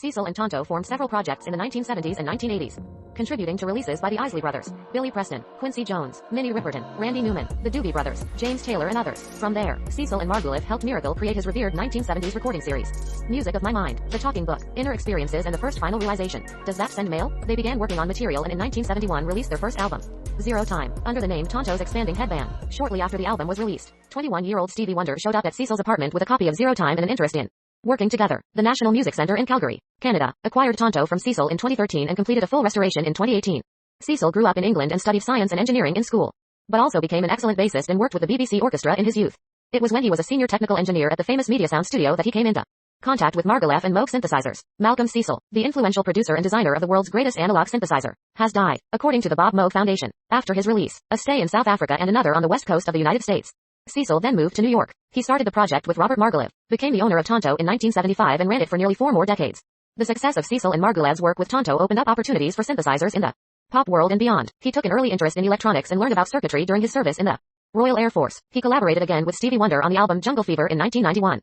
Cecil and TONTO formed several projects in the 1970s and 1980s, contributing to releases by the Isley Brothers, Billy Preston, Quincy Jones, Minnie Riperton, Randy Newman, the Doobie Brothers, James Taylor and others. From there, Cecil and Margouleff helped Miracle create his revered 1970s recording series, Music of My Mind, The Talking Book, Inner Experiences and the First Final Realization. Does that send mail? They began working on material and in 1971 released their first album, Zero Time, under the name Tonto's Expanding Headband. Shortly after the album was released, 21-year-old Stevie Wonder showed up at Cecil's apartment with a copy of Zero Time and an interest in working together. The National Music Centre in Calgary, Canada, acquired Tonto from Cecil in 2013 and completed a full restoration in 2018. Cecil grew up in England and studied science and engineering in school, but also became an excellent bassist and worked with the BBC Orchestra in his youth. It was when he was a senior technical engineer at the famous Media Sound studio that he came into contact with Margouleff and Moog synthesizers. Malcolm Cecil, the influential producer and designer of the world's greatest analog synthesizer, has died, according to the Bob Moog Foundation, after his release, a stay in South Africa and another on the west coast of the United States. Cecil then moved to New York. He started the project with Robert Margouleff, became the owner of Tonto in 1975 and ran it for nearly 4 more decades. The success of Cecil and Margouleff's work with Tonto opened up opportunities for synthesizers in the pop world and beyond. He took an early interest in electronics and learned about circuitry during his service in the Royal Air Force. He collaborated again with Stevie Wonder on the album Jungle Fever in 1991.